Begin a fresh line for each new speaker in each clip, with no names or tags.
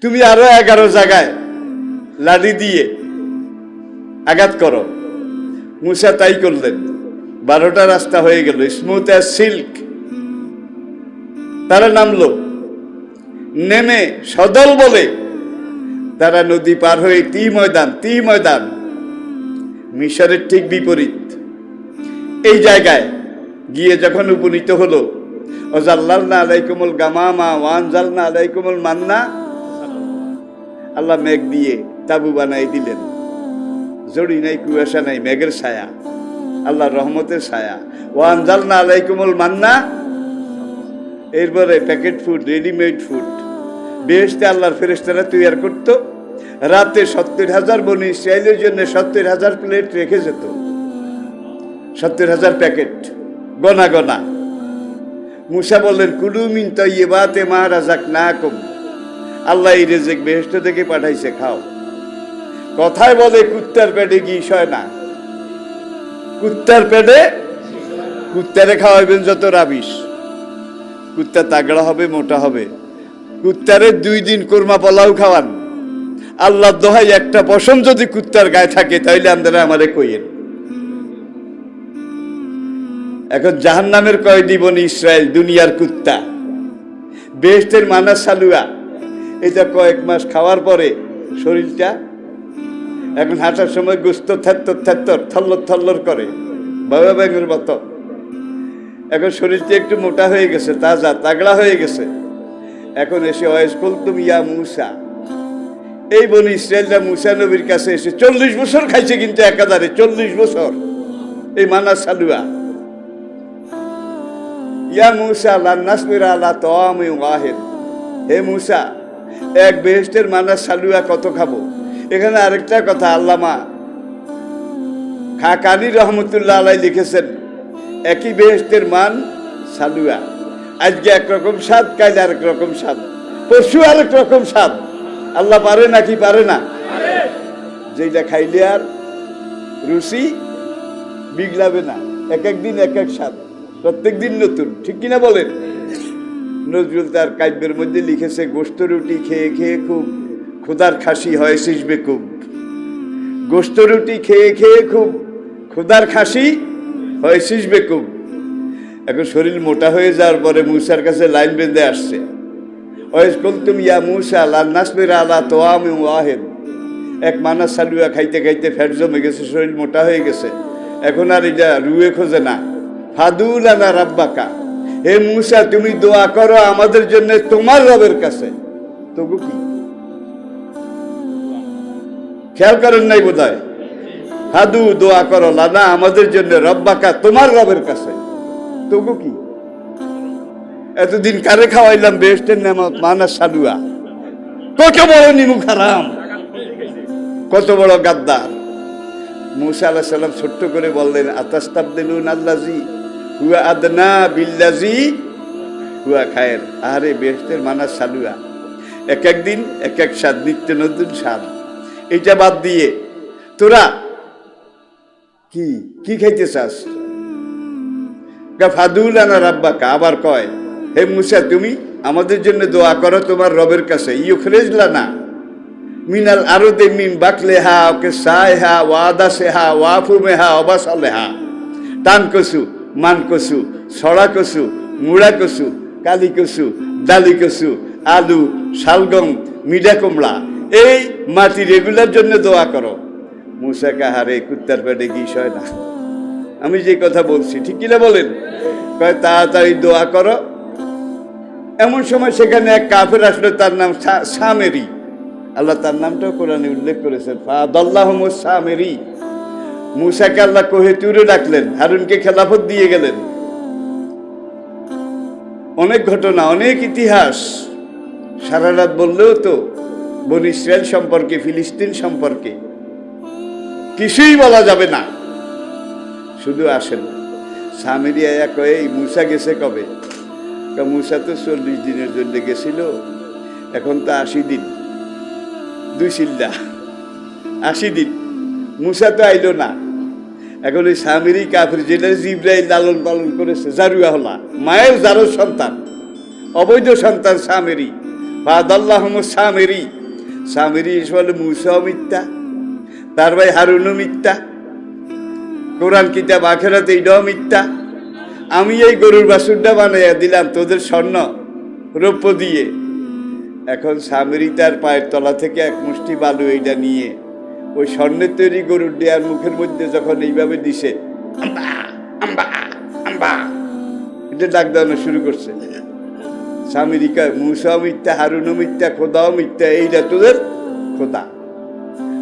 তুমি আরো 11 জায়গায় লাঠি দিয়ে আঘাত করো। মুসা তাই করলেন। 12টা রাস্তা হয়ে গেল, স্মুথ অ্যাজ সিল্ক। তারা নামলো, নেমে সদল বলে তারা নদী পার হয়ে তি ময়দান মিশরের ঠিক বিপরীত এই জায়গায় গিয়ে যখন উপনীত হলো, ওয়াজাল্লালনা আলাইকুমুল গামামা ওয়ানজালনা আলাইকুমুল মান্না, আল্লাহ মেঘ দিয়ে তাবু বানাই দিলেন। জড়ি নাই, কুয়াশা নাই, মেঘের ছায়া, আল্লাহর রহমতের ছায়া। ওয়ানজালনা আলাইকুমুল মান্না, এরপরে প্যাকেট ফুড, রেডিমেড ফুড বেহেশতে আল্লাহর ফেরেশতারা তৈরি করত। রাতে 70,000 বনি ইসরায়েলের জন্য 70,000 প্লেট রেখে যেত, 70,000 প্যাকেট গোনা গোনা। মুসা বললেন, কুলু মিন তাইয়্যিবাতি মা রাযাকনাকুম, আল্লাহ এই রিজিক বেহেশত থেকে পাঠাইছে, খাও। কথায় বলে কুত্তার পেটে ঘি সয় না, কুত্তার পেটে কুত্তারে খাওয়াইবেন যত রাবিশ, কুত্তা তাগড়া হবে, মোটা হবে। কুত্তারে 2 দিন কোরমা পোলাও খাওয়ান, আল্লাহ দোহাই একটা পশম যদি কুত্তার গায়ে থাকে তাইলে আপনারা আমারে কইয়েন। এখন জাহান্নামের কয়েদি বনি ইসরায়েল দুনিয়ার কুত্তা, বেহেশতের মানা সালুয়া, এটা কয়েক মাস খাওয়ার পরে শরীরটা এখন হাঁটার সময় গোস্ত থ্যাত্তর থল্লর করে, বাবা ব্যাঙের মতো। এখন শরীরটা একটু মোটা হয়ে গেছে, তাজা তাগড়া হয়ে গেছে। এখন এসে ওয়াইজকুলতুম ইয়া মুসা, এই বনি ইসরায়েলরা মুসা নবীর কাছে এসে 40 বছর খাইছে, কিন্তু একাধারে 40 বছর এই মানা সালুয়া। ইয়া মুসা লান নাসবিরা আলা তাআমিন ওয়াহিদ, হে মুসা, এক বেহেশতের মানা সালুয়া কত খাবো? এখানে আরেকটা কথা আল্লামা খাকানি রহমতুল্লাহ আলাইহি লিখেছেন, একই বেহেশতের মান সালুয়া, আজকে একরকম স্বাদ, কাল আরেক রকম স্বাদ, পরশু আরেক রকম স্বাদ। আল্লাহ পারে নাকি পারে না? যেটা খাইলে আর রুচি বিগড়াবে না, এক একদিন এক এক স্বাদ, প্রত্যেক দিন নতুন, ঠিক কিনা বলেন? নজরুল তার কাব্যের মধ্যে লিখেছে, গোস্ত রুটি খেয়ে খেয়ে খুব ক্ষুধার খাসি হয় শিসবে খুব, গোস্ত রুটি খেয়ে খেয়ে খুব ক্ষুধার খাসি হয় শিসবে খুব। এখন শরীর মোটা হয়ে যাওয়ার পরে মুসার কাছে লাইন বেঁধে আসছে, ওয়াইজকুলতুম ইয়া মুসা লান নাসবিরা আলা তাআমিন ওয়াহিদ, এক মানা সালুয়া খাইতে খাইতে ফ্যাট জমে গেছে, শরীর মোটা হয়ে গেছে, এখন আর এটা রুয়ে খোঁজে না। ফাদু লানা রাব্বাকা, হে মুসা তুমি দোয়া করো আমাদের জন্য তোমার রবের কাছে। তবু কি খেয়াল করেন নাই বোধহয়? ফাদু দোয়া করো লানা আমাদের জন্য, রব্বাকা তোমার রবের কাছে। তবু কি এতদিন কারে খাওয়াইলাম বেহেশতের নেমত মানা সালুয়া, কত বড় নিমুখ হারাম, কত বড় গাদ্দার। মুসা আলাইহিস সালাম ছোট্ট করে বললেন, আতাস্তাবদিলুন আল্লাযী হুয়া আদনা বিল্লাযী হুয়া খায়র। আরে বেহেশতের মানা সালুয়া, এক এক দিন এক এক স্বাদ, নিত্য নতুন স্বাদ। এইটা বাদ দিয়ে তোরা কি কি খাইতে চাস? ফাদুলানা রাব্বাকা, আবার কয়, হে মুসা তুমি আমাদের জন্য দোয়া করো তোমার রবের কাছে। ইউখরিজ লানা মিনাল আরদি মিন বাকলিহা ওয়া কিসাইহা ওয়া আদাসিহা ওয়া আফুমিহা ওয়া বাসালিহা, টান কসু, মান কসু, ছড়া কসু, মুড়া কসু, কালি কসু, ডালি কসু, আলু, শালগম, মিঠা কুমড়া, এই মাটির এগুলোর জন্য দোয়া করো। মুসা কাহারে কুত্তার পেটে ঘি সয় না, আমি যে কথা বলছি ঠিক কিনা বলেন? কয় তাড়াতাড়ি দোয়া করো। এমন সময় সেখানে এক কাফের আসলো, তার নাম সামেরি। আল্লাহ তার নামটাও কোরআনে উল্লেখ করেছেন, ফাদাল্লাহুমুস সামেরি। মুসাকে আল্লাহ কোহে তুরে ডাকলেন, হারুনকে খেলাফত দিয়ে গেলেন। অনেক ঘটনা, অনেক ইতিহাস, সারা রাত বললেও তো বনি ইসরায়েল সম্পর্কে, ফিলিস্তিন সম্পর্কে কিছুই বলা যাবে না। শুধু আসেন সামেরি আয়া কয়ে, এই মুসা গেছে কবে? মুসা তো 40 দিনের জন্য গেছিল, এখন তো 80 দিন, 2 চিল্লা 80 দিন। মুসা তো আইলো না। এখন ওই সামেরি কাফির, যেটা জিব্রাইল লালন পালন করেছে, জারুয়া হলা, মায়ের জারুর সন্তান, অবৈধ সন্তান সামেরি, ফাদাল্লাহুমুস সামিরি, সামিরি বলে মুসাও মিথ্যা, তার ভাই হারুনও মিথ্যা, কোরআন কিতাব আখেরাতে এটাও মিথ্যা। আমি এই গরুর বাছুরটা বানাইয়া দিলাম তোদের স্বর্ণ রৌপ্য দিয়ে। এখন সামিরি তার পায়ের তলা থেকে এক মুষ্টি বালু এইটা নিয়ে ওই স্বর্ণের তৈরি গরুর দেয়ার মুখের মধ্যে যখন এইভাবে দিছে, আম্বা আম্বা আম্বা এটা ডাক দেওয়ানো শুরু করছে। সামিরি কয় মুসাও মিথ্যা, হারুনও মিথ্যা, খোদাও মিথ্যা, এইটা তোদের খোদা,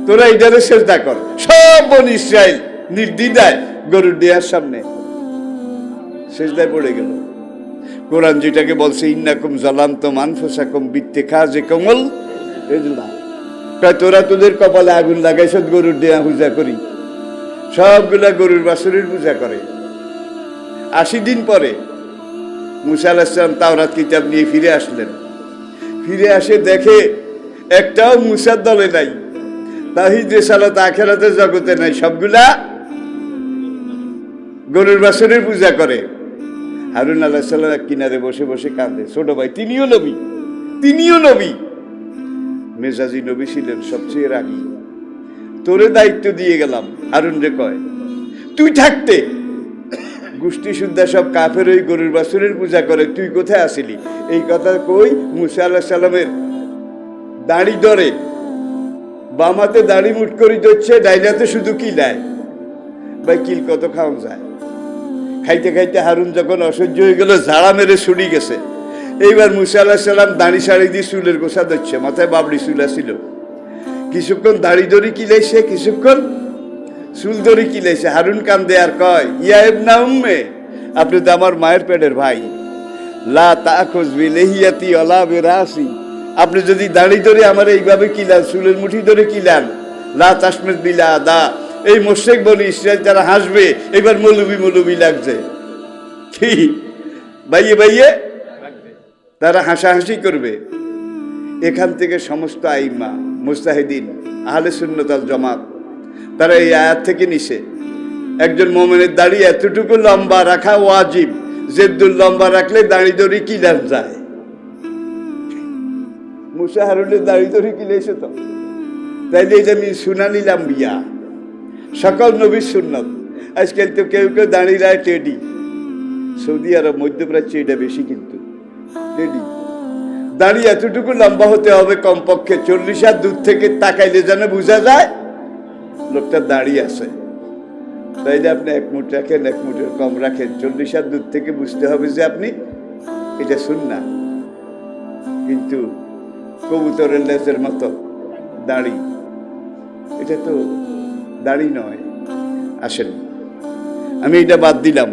তোরা এইটারে সেজদা কর। সব বনি ইসরাইল নির্দ্বিধায় গরুর দেয়ার সামনে সেজদায় পড়ে গেল। কোরআন যেটাকে বলছে ইন্নাকুম জালামতুম আনফুসাকুম বিত্তিখাযিকুমুল ইজলা, তোরা তোদের কপালে আগুন লাগাইছ গরুর দেয়া পূজা করি। সবগুলা গরুর বাছুরের পূজা করে। 80 দিন পরে মুসা আলাইহিস সালাম তাওরাত কিতাব নিয়ে ফিরে আসলেন। ফিরে আসে দেখে একটাও মুসার দলে নাই, তাওহীদ রিসালাত আখিরাতের জগতে নাই, সবগুলা গরুর বাছুরের পূজা করে। হারুন আলাইহিস সালাম এক কিনারে বসে বসে কাঁদে। ছোট ভাই তিনিও নবী, তিনিও নবী, মেজাজি নবী ছিলেন, সবচেয়ে রাগী। তোরে দায়িত্ব দিয়ে গেলাম, হারুন রে কয় তুই থাকতে গোষ্ঠী শুদ্ধা সব কাফের ওই গরুর বাছুরের পূজা করে, তুই কোথায় আসিলি? এই কথা কই মুসা আলাইহিস সালামের দাড়ি ধরে, বামাতে দাড়ি মুট করি ধরছে, ডাইনাতে শুধু কিলায়। ভাই কিল কত খাওয়া যায়? খাইতে খাইতে হারুন যখন অসহ্য হয়ে গেল, ঝাড়া মেরে শুনি গেছে। এইবার মুসা আলাইহিস সালাম দাড়ি শাড়ি দিয়ে চুলের গোছা ধরছে, মাথায় বাবড়ি চুল ছিল। কিছুক্ষণ দাড়ি দড়ি কিলাইছে, কিছুক্ষণ চুল দড়ি কিলাইছে। হারুন কান্দে আর কয় ইয়া ইবনা উম্মে, আপনি তো আমার মায়ের পেটের ভাই। লা তাখুজ বিলিহিয়াতি ওয়ালা বিরাসি, আপনি যদি দাড়ি ধরে আমার এইভাবে কিলান, চুলের মুঠি ধরে কিলান, লা তাসমিদ বিলা আদা, এই মুশরিক বনি ইসরাইল তারা হাসবে, এবার মৌলবি মৌলবি লাগছে কি ভাইয়ে ভাইয়ে, তারা হাসাহাসি করবে। এখান থেকে সমস্ত আইম্মা মুজতাহিদিন আহলে সুন্নাত ওয়াল জামাত তারা এই আয়াত থেকে নিছে একজন মুমিনের দাড়ি এতটুকু লম্বা রাখা ওয়াজিব, জেদ্দুল লম্বা রাখলে দাড়ি দড়ি কিলান যায়। মুসা হারুনের দাড়ি দড়ি কিলাইছে তো, তাইলে এটা আমি শুনা নিলাম বিয়া সকল নবীর সুন্নত। আজকাল তো কেউ কেউ দাঁড়িয়ে রায় টেডি, সৌদি আরব মধ্যপ্রাচ্যে এটা বেশি, কিন্তু টেডি দাঁড়িয়ে এতটুকু লম্বা হতে হবে কমপক্ষে 40 হাত দূর থেকে তাকাইলে যেন বোঝা যায় লোকটা দাঁড়িয়ে আছে। তাইলে আপনি 1 মুঠ রাখেন, 1 মুঠের কম রাখেন, 40 হাত দূর থেকে বুঝতে হবে যে আপনি এটা সুন্নাহ। কিন্তু কবুতরের লেজের মতো দাড়ি, এটা তো দাড়ি নয়। আসেন আমি এটা বাদ দিলাম।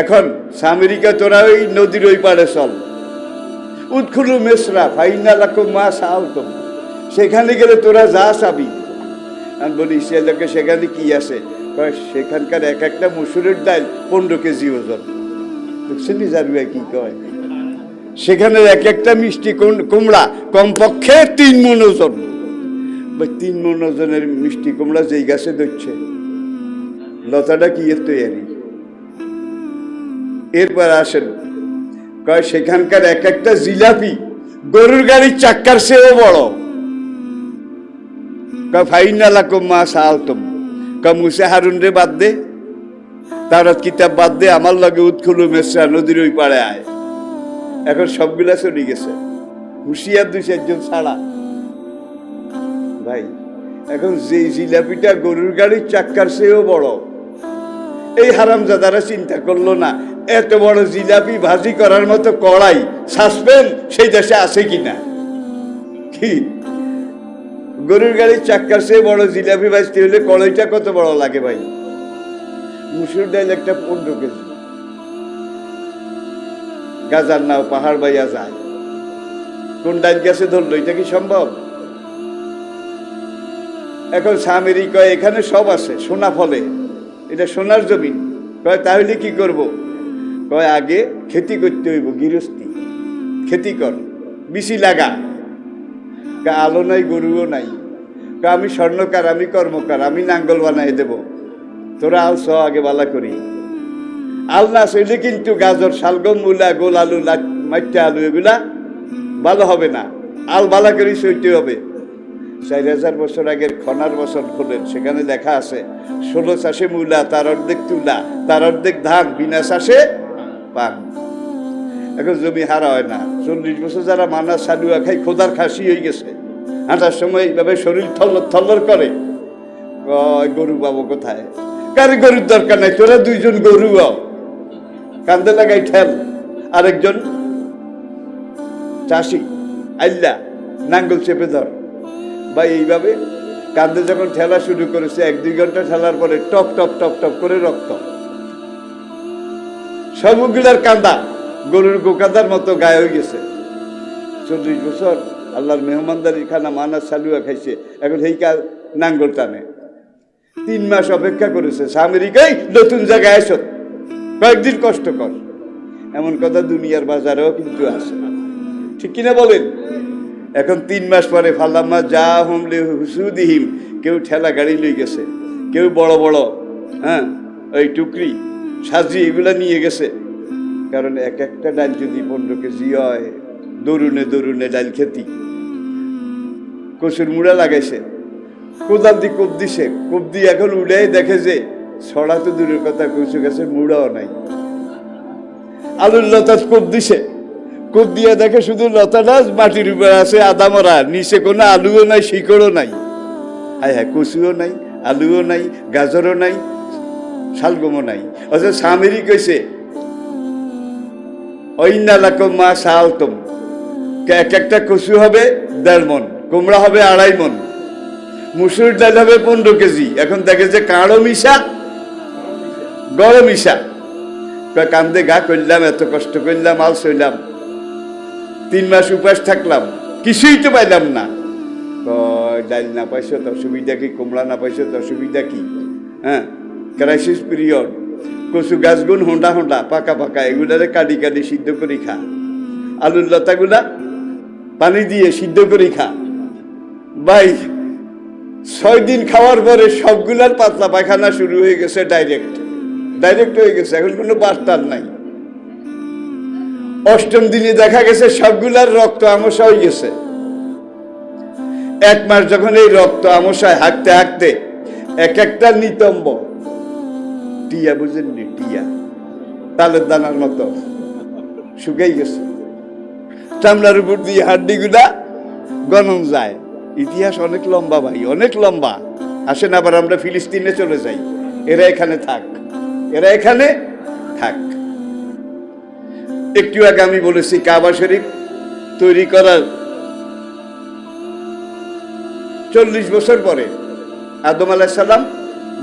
এখন সামরিকা তোরা ওই নদীর ওই পাড়ে চল, উদখুলু মিসরা ফাইন্না লাকুম মা সাআলতুম, সেখানে গেলে তোরা যা চাবি। আমি বলি ইসরায়েলকে সেখানে কি আছে? সেখানকার এক একটা মসুরের ডাল 15 কেজি ওজন। বুঝছেন জারুয়া কি কয়? সেখানে এক একটা মিষ্টি কুমড়া কমপক্ষে 3 মণ ওজন। 3 মণ ওজনের মিষ্টি কুমড়া যেই গাছে ধরছে, লতাটা কি এর তৈরি? এরপর আসেন কয় সেখানকার এক একটা জিলাপি গরুর গাড়ির চাক্কার চেয়েও বড়। ফাইন্না লাকুম মা সাআলতুম, মুসা হারুন রে বাদ দে, তাওরাত কিতাব বাদ দে, আমার লগে উদখুলু মিসরা নদীর ওই পাড়ে আয়। এখন সবগুলা চলে গেছে, হুশিয়ার 2-4 জন ছাড়া। ভাই এখন যে জিলাপিটা গরুর গাড়ির চাক্কার চেয়েও বড়, এই হারামজাদারা চিন্তা করলো না এত বড় জিলাপি ভাজি করার মতো কড়াই সাসপেন্ড সেই দেশে আছে কিনা। কি গরুর গাড়ির চাক্কার চেয়ে বড় জিলাপি ভাজতে হলে কড়াইটা কত বড় লাগে ভাই? মুসুর ডাল একটা 15 কেজি, গাজার নাও পাহাড় বাইয়া যায়, কোন ডাল গাছে ধরলো? এটা কি সম্ভব? এখন সামেরি কয় এখানে সব আছে, সোনা ফলে, এটা সোনার জমিন। কয় তাহলে কি করব? কয় আগে খেতি করতে হইব, গৃহস্থী খেতি কর, বিচি লাগা। আলো নাই, গরুও নাই। আমি স্বর্ণকার, আমি কর্মকার, আমি নাঙ্গল বানাই দেব, তোরা আল সহ আগে বালা করি। আল না চলে কিন্তু গাজর, শালগম, মূলা, গোল আলু, মাইটা আলু এগুলা ভালো হবে না, আল বালা করে সইতে হবে। 4000 বছর আগের খনার বছর খোলেন, সেখানে লেখা আছে 16 চাষে মূলা, তার অর্ধেক তুলা, তার অর্ধেক ধান, বিনা চাষে পান। এখন জমি হারা হয় না। 40 বছর যারা মানা সালুয়া খাই খোদার খাসি হয়ে গেছে, হাঁটার সময় এইভাবে শরীর থল্লর থল্লর করে। গরু পাবো কোথায়? কারি গরুর দরকার নাই, তোরা 2 জন গরু কান্দে লাগাই ঠেল। আরেকজন চাষি আইল্লা নাঙ্গল চেপে ধর। বা এইভাবে কান্দে যখন ঠেলা শুরু করেছে, 1-2 ঘন্টা ঠেলার পরে টপ টপ টপ টপ করে রক্ত, সবগুলার কান্দা গরুর গোকাদার মতো গায়ে হয়ে গেছে। 40 বছর আল্লাহর মেহমানদারি খানা মানা সালুয়া খাইছে, এখন সেই নাঙ্গল টানে। 3 মাস অপেক্ষা করেছে, আমেরিকায় নতুন জায়গায় এসো, কয়েকদিন কষ্ট কর। এমন কথা দুনিয়ার বাজারেও কিন্তু আছে, ঠিক কিনা বলেন? এখন 3 মাস পরে ফাল্লাম্মা যা হুমলে হুসুদিহিম, কেউ ঠেলা গাড়ি লই গেছে, কেউ বড় বড় ওই টুকরি সাজি এগুলা নিয়ে গেছে। কারণ এক একটা ডাল যদি 15 কেজি হয়, দরুনে দরুনে ডাল খেতি। কচুর মুড়া লাগাইছে, কোদাল দিয়ে কোপ দিছে, কোপ দিয়ে এখন উড়াই দেখে যে ছড়া তো দূরের কথা, কচু গাছের মুড়াও নাই। আলুর লতা কোপ দিছে, কোপ দিয়ে দেখে শুধু লতাটা মাটির উপর আছে আদা মরা, নিচে কোনো আলুও নাই, শিকড়ও নাই। হ্যাঁ হ্যাঁ, কচুও নাই, আলুও নাই, গাজরও নাই, শালগমও নাই। অথচ স্বামীরই কইছে ঐনালাকম মা সালতম, এক একটা কচু হবে 1.5 মণ, কুমড়া হবে 2.5 মণ, মুসুর ডাল হবে 15 কেজি। এখন দেখে যে কাঁড়ো মিশা গরম মিশা। কান্দে গা করলাম, এত কষ্ট করলাম, আল সইলাম, 3 মাস উপাস থাকলাম, কিছুই তো পাইলাম না। ডাল না পাইছো তো অসুবিধা কি, কুমড়া না পাইছো তো অসুবিধা কি? Crisis period. কচু গাছগুন হোঁডা হোঁডা পাকা পাকা, এগুলারে কাটি কাটি সিদ্ধ করি খা। আলুর লতাগুলা পানি দিয়ে সিদ্ধ করি খা। ভাই 6 দিন খাওয়ার পরে সবগুলার পাতলা পায়খানা শুরু হয়ে গেছে, ডাইরেক্ট হয়ে গেছে, এখন কোনো বার্তার নাই। 8ম দিনে দেখা গেছে সবগুলার রক্ত আমসা হয়ে গেছে। 1 মাস যখন এই রক্ত আমসায় হাঁটতে হাঁটতে এক একটা নিতম্ব, টিয়া বুঝেননি, টিয়া তালের দানার মতো শুকাই গেছে। চামড়ার উপর দিয়ে হাড্ডিগুলা গনন যায়। ইতিহাস অনেক লম্বা ভাই, অনেক লম্বা। আসেন আবার আমরা ফিলিস্তিনে চলে যাই, এরা এখানে থাক, এরা এখানে থাক। একটু আগে আমি বলেছি কাবা শরীফ তৈরি করার 40 বছর পরে আদম আলাইহিস সালাম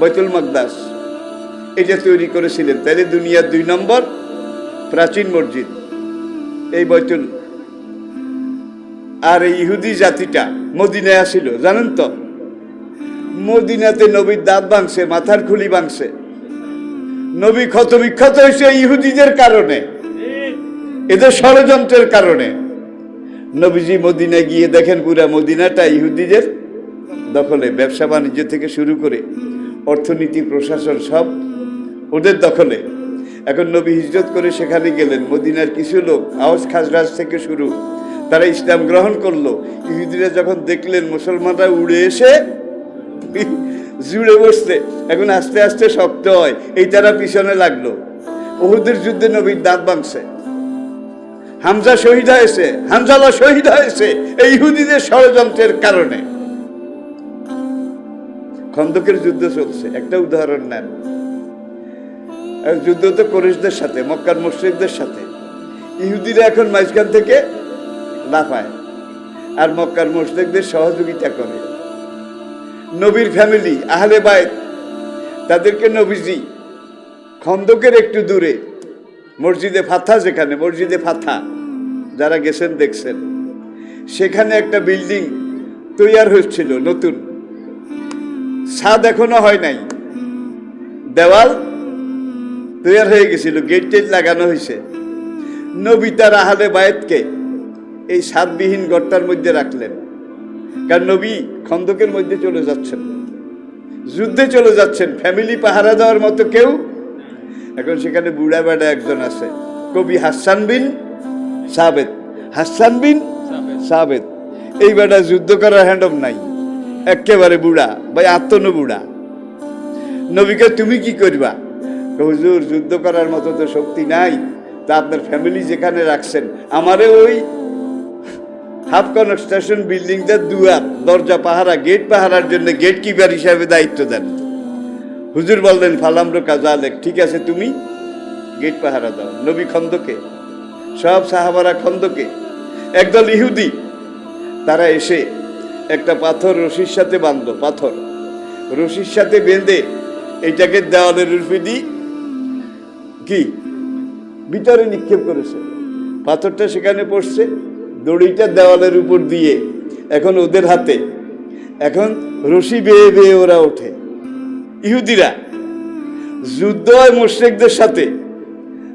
বাইতুল মাকদাস এটা তৈরি করেছিলেন। তাহলে দুনিয়ার 2 নম্বর প্রাচীন মসজিদ এই বাইতুল। আর এই ইহুদি জাতিটা মদিনায় আসিল, জানেন তো? মদিনাতে নবীর দাঁত ভাঙছে, মাথার খুলি ভাঙছে। নবী ক্ষত বিক্ষত হয়েছে ইহুদিদের কারণে, এদের ষড়যন্ত্রের কারণে। নবীজি মদিনায় গিয়ে দেখেন পুরা মদিনাটা ইহুদিদের দখলে, ব্যবসা বাণিজ্য থেকে শুরু করে অর্থনীতি প্রশাসন সব ওদের দখলে। এখন নবী হিজরত করে সেখানে গেলেন, মদিনার কিছু লোক আওস খাজরাজ থেকে শুরু তারা ইসলাম গ্রহণ করলো। ইহুদিরা যখন দেখলেন মুসলমানরা উড়ে এসে জুড়ে বসছে, এখন আস্তে আস্তে শক্ত হয়, এই তারা পিছনে লাগলো। উহুদের যুদ্ধে নবীর দাঁত ভাঙছে, হামজা শহীদ হয়েছে, হামজালা শহীদ হয়েছে এই ইহুদিদের ষড়যন্ত্রের কারণে। খন্দকের যুদ্ধ চলছে, একটা উদাহরণ নেন। যুদ্ধ তো কুরাইশদের সাথে, মক্কার মুশরিকদের সাথে। ইহুদিরা এখন মাঝখান থেকে লাফায় আর মক্কার মুশরিকদের সহযোগিতা করে। নবীর ফ্যামিলি আহলে বাইত তাদেরকে নবীজি খন্দকের একটু দূরে মসজিদে ফাথা, যেখানে মসজিদে ফাথা যারা গেছেন দেখছেন, সেখানে একটা বিল্ডিং তৈরি হচ্ছিল নতুন, ছাদ এখনো হয় নাই, দেওয়াল তৈরি হয়ে গেছিল, গেট টেট লাগানো হয়েছে। নবী তার আহলে বায়েতকে এই ছাদবিহীন ঘরটার মধ্যে রাখলেন, কারণ নবী খন্দকের মধ্যে চলে যাচ্ছেন, যুদ্ধে চলে যাচ্ছেন, ফ্যামিলি পাহারা দেওয়ার মতো কেউ। এখন সেখানে বুড়া বেড়া একজন আছে, কবি হাসান বিন সাবেত। হাসান বিন সাবেত, এই বেটা যুদ্ধ করার হ্যান্ডম নাই, একেবারে বুড়া, ভাই আত্মন বুড়া। নবীকে তুমি কি করবা? হুজুর যুদ্ধ করার মতো তো শক্তি নাই, তা আপনার ফ্যামিলি যেখানে রাখছেন আমারে ওই হাফ কনস্ট্রাকশন বিল্ডিংটা দুয়ার দরজা পাহারা গেট পাহারার জন্য গেট কিপার হিসাবে দায়িত্ব দেন। হুজুর বললেন ফালামরো কাজা আলেক, ঠিক আছে তুমি গেট পাহারা দাও। নবী খন্দকে, সব সাহাবারা খন্দকে। একদল ইহুদি তারা এসে একটা পাথর রশির সাথে বাঁধলো, পাথর রশির সাথে বেঁধে এটাকে দেওয়ালের রূপে দিয়ে কি ভিতরে নিক্ষেপ করেছে। পাথরটা সেখানে পড়ছে, দড়িটা দেওয়ালের উপর দিয়ে এখন ওদের হাতে, এখন রশি বেয়ে বেয়ে ওরা ওঠে। ইহুদিরা যুদ্ধ হয় মুশরিকদের সাথে,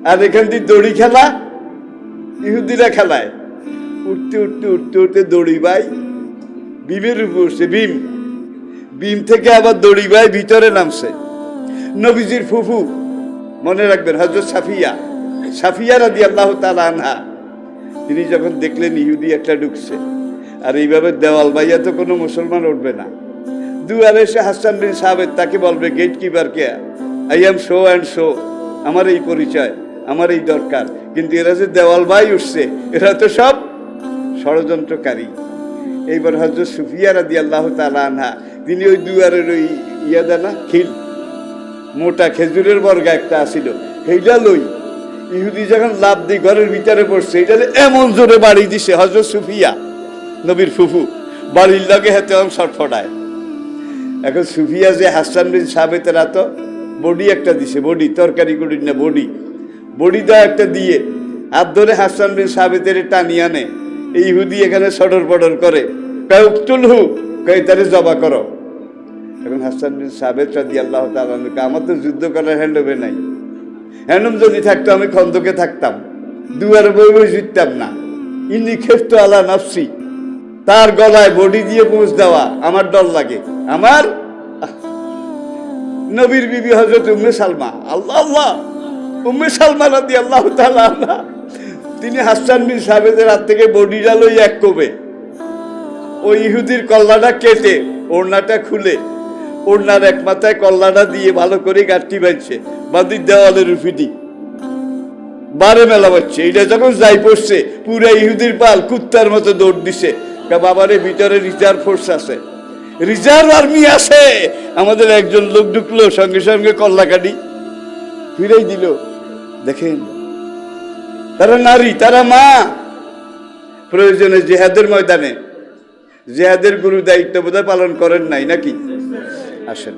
আর এখান দিয়ে দড়ি খেলা ইহুদিরা খেলায়। উঠতে উঠতে উঠতে উঠতে দড়ি বাই বিমের উপর উঠছে, বিম বিম থেকে আবার দড়ি বাই ভিতরে নামছে। নবীজির ফুফু, মনে রাখবেন হযরত সাফিয়া রাদিয়াল্লাহু তাআলা আনহা, তিনি যখন দেখলেন ইহুদি একটা ঢুকছে আর এইভাবে দেওয়াল বাইয়া তো কোনো মুসলমান উঠবে না, দুয়ারে এসে হাসান বিন সাবেত তাকে বলবে গেট কিপার কে, I am so and so, আমার এই পরিচয়, আমার এই দরকার। কিন্তু এরা যে দেওয়াল বাই উঠছে, এরা তো সব ষড়যন্ত্রকারী। এইবার হযরত সুফিয়া রাদিয়াল্লাহু তাআলা আনহা, তিনি ওই দুয়ারের ওই ইয়া দেনা খিল, মোটা খেজুরের বর্গা একটা আসিল, সেইটা লই ইহুদি যখন লাভ দিয়ে ঘরের ভিতরে পড়ছে, এটা এমন জোরে বাড়ি দিছে হযরত সুফিয়া নবীর ফুফু বাড়ির লগে হাতে ছটফটায়। এখন সুফিয়া যে হাসান বিন সাবেতের এত বডি একটা দিছে, বডি তরকারি গুড়ির না বডি, বডি দেওয়া একটা দিয়ে হাত ধরে হাসান বিন সাবেতের টানি আনে। এই ইহুদি এখানে সডর বডর করে, কয় উকতুল হু, কয় তারে জবা করো। এখন হাসান বিন সাবেত রাদিয়াল্লাহু তাআলা আনহু, আমার তো যুদ্ধ করার হ্যান্ডওভার নাই, হ্যান্ডম যদি থাকতো আমি খন্দকে থাকতাম, দুয়ারে বই বই জিততাম না। ইনি খেফতো আলা নাফসি, তার গলায় বডি দিয়ে পৌঁছ দেওয়া আমার ডর লাগে। আমার নবীর বিবি হযরত উম্মে সালমা, আল্লাহ আল্লাহ, উম্মে সালমা রাদিয়াল্লাহু তাআলা আনহা, তিনি হাসান বিন সাবেতের হাত থেকে বডিটা লই এক কোবে ওই ইহুদির কল্লাটা কেটে ওড়নাটা খুলে ওড়নার এক মাথায় কল্লাটা দিয়ে ভালো করে গাঁটটি বাঁধছে, বাঁধি দেওয়ালের রুফিটি বারে মেলা বাচ্ছে। এটা যখন যাই পড়ছে পুরা ইহুদির পাল কুত্তার মতো দৌড় দিছে, বাবারে ভিতরে রিজার্ভ ফোর্স আছে, রিজার্ভ আর্মি আছে। আমাদের একজন লোক ঢুকলো, সঙ্গে সঙ্গে কল্লা কাটি ফিরেই দিল। দেখেন তারা নারী, তারা মা, প্রয়োজনে জিহাদের ময়দানে, জিহাদের গুরু দায়িত্ব বোধহয় পালন করেন নাই নাকি? আসেন।